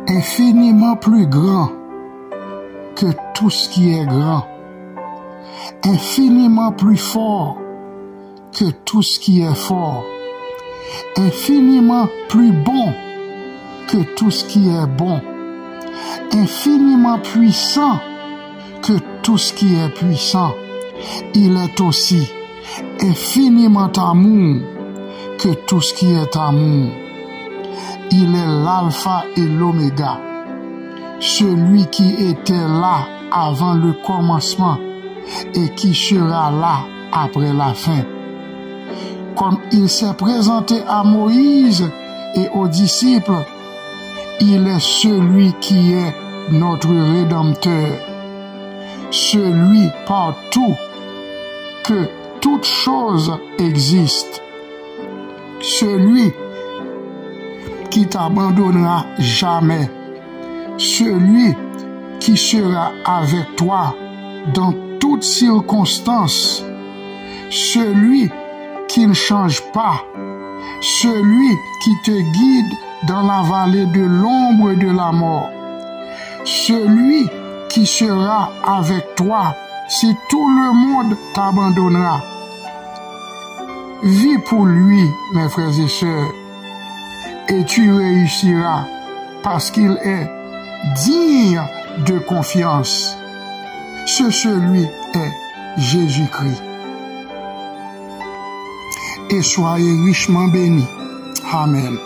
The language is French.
infiniment plus grand que tout ce qui est grand, infiniment plus fort que tout ce qui est fort, infiniment plus bon que tout ce qui est bon, infiniment puissant que tout ce qui est puissant. Il est aussi infiniment amour que tout ce qui est amour. Il est l'alpha et l'oméga, celui qui était là avant le commencement et qui sera là après la fin. Comme il s'est présenté à Moïse et aux disciples, il est celui qui est notre Rédempteur, celui partout que toute chose existe, celui qui t'abandonnera jamais, celui qui sera avec toi dans toutes circonstances, celui qui ne change pas, celui qui te guide dans la vallée de l'ombre de la mort, celui qui sera avec toi si tout le monde t'abandonnera. Vis pour lui, mes frères et sœurs, et tu réussiras parce qu'il est digne de confiance. Celui est Jésus-Christ. Et soyez richement bénis. Amen.